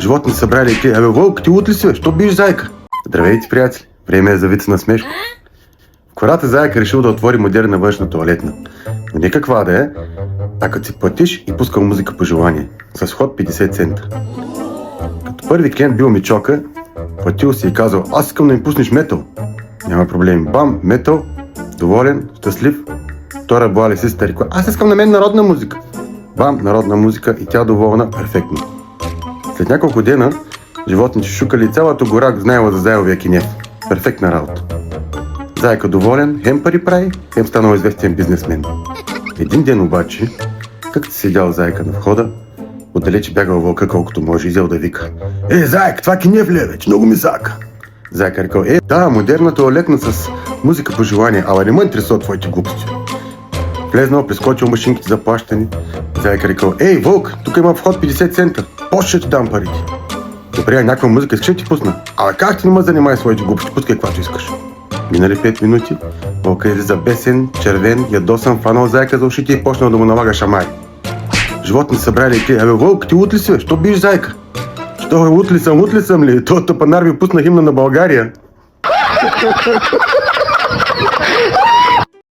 Животни събрали и те, Вълк, ти лут ли си, бе? Що биеш зайка? Здравейте, приятели, време е за вица на смешка. В кората Зайка решил да отвори модерна външна тоалетна. Но не каква да е, а като си платиш и пускал музика по желание, с вход 50 цента. Като първи клиент бил Мичока, платил си и казал, аз искам да ми пуснеш метал. Няма проблем. Бам, метал, доволен, щастлив. Втора буали сестра рекла, аз искам на мен народна музика. Бам, народна музика и тя доволна перфектно. След няколко дена животните шукали и цялата гора знаела за Зайовия кинев. Перфектна работа. Зайка доволен, хем пари прави, хем станал известен бизнесмен. Един ден обаче, като седял Зайка на входа, отдалече бягал вълка колкото може и взел да вика. Зайка, това кинев ли е вече? Много ми сака. Зайка рекал, да, модерна тоалетна с музика по желание, ала не ме интересува твоите глупости. Влезнал, прескочил машинките за плащане. Зайка рекал, вълк, тук има вход 50 цента, после ще ти дам парите. Добре, някаква музика искаш ти пусна. Ала как ти не ме занимай своите глупости, пускай каквато искаш. Минали 5 минути, вълка излиза бесен, червен, ядосан, фанал Зайка за ушите и почнал да му налага шамари. Животни събрали и те, Вълк, ти лут ли си, бе? Що биеш Зайка? Що лут ли съм ли? Това тъпанар ви пусна химна на България.